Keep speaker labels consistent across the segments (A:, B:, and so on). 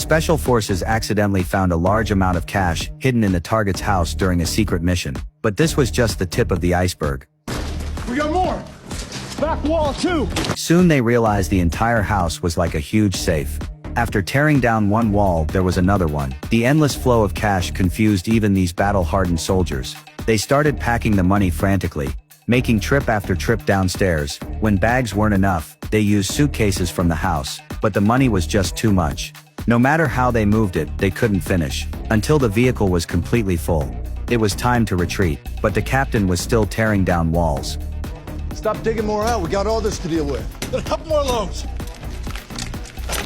A: Special forces accidentally found a large amount of cash hidden in the target's house during a secret mission. But this was just the tip of the iceberg.
B: We got more! Back wall too!
A: Soon they realized the entire house was like a huge safe. After tearing down one wall, there was another one. The endless flow of cash confused even these battle-hardened soldiers. They started packing the money frantically, making trip after trip downstairs. When bags weren't enough, they used suitcases from the house, but the money was just too much. No matter how they moved it, they couldn't finish, until the vehicle was completely full. It was time to retreat, but the captain was still tearing down walls.
C: Stop digging more out, we got all this to deal with.
B: Got a couple more loads!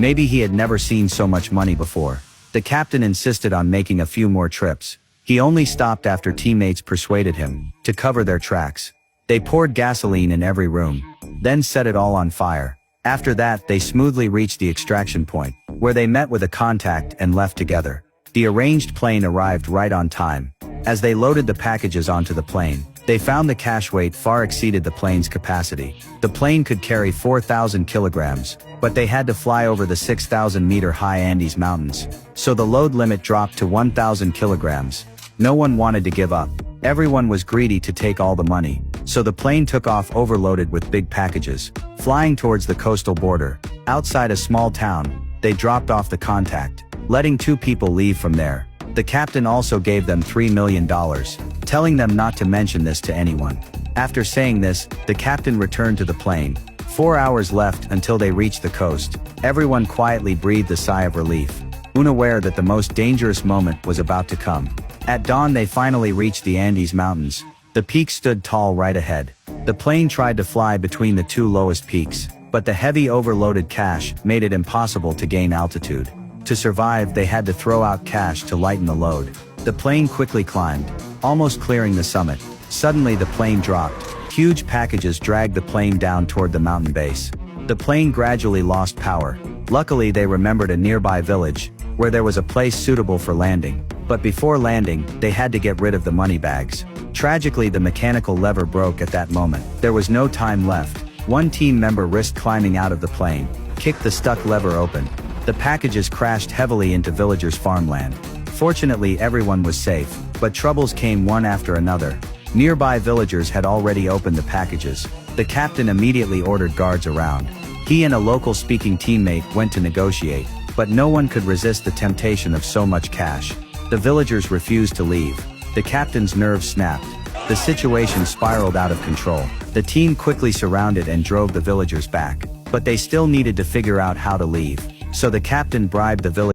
A: Maybe he had never seen so much money before. The captain insisted on making a few more trips. He only stopped after teammates persuaded him to cover their tracks. They poured gasoline in every room, then set it all on fire. After that, they smoothly reached the extraction point, where they met with a contact and left together. The arranged plane arrived right on time. As they loaded the packages onto the plane, they found the cash weight far exceeded the plane's capacity. The plane could carry 4,000 kilograms, but they had to fly over the 6,000-meter-high Andes Mountains, so the load limit dropped to 1,000 kilograms. No one wanted to give up. Everyone was greedy to take all the money, so the plane took off overloaded with big packages. Flying towards the coastal border, outside a small town, they dropped off the contact, letting 2 people leave from there. The captain also gave them $3 million, telling them not to mention this to anyone. After saying this, the captain returned to the plane. 4 hours left until they reached the coast. Everyone quietly breathed a sigh of relief, unaware that the most dangerous moment was about to come. At dawn they finally reached the Andes Mountains. The peaks stood tall right ahead. The plane tried to fly between the 2 lowest peaks, but the heavy overloaded cash made it impossible to gain altitude. To survive, they had to throw out cash to lighten the load. The plane quickly climbed, almost clearing the summit. Suddenly the plane dropped. Huge packages dragged the plane down toward the mountain base. The plane gradually lost power. Luckily they remembered a nearby village, where there was a place suitable for landing. But before landing, they had to get rid of the money bags. Tragically, the mechanical lever broke at that moment. There was no time left. One team member risked climbing out of the plane, kicked the stuck lever open. The packages crashed heavily into villagers' farmland. Fortunately, everyone was safe, but troubles came one after another. Nearby villagers had already opened the packages. The captain immediately ordered guards around. He and a local-speaking teammate went to negotiate, but no one could resist the temptation of so much cash. The villagers refused to leave. The captain's nerves snapped. The situation spiraled out of control. The team quickly surrounded and drove the villagers back. But they still needed to figure out how to leave. So the captain bribed the villagers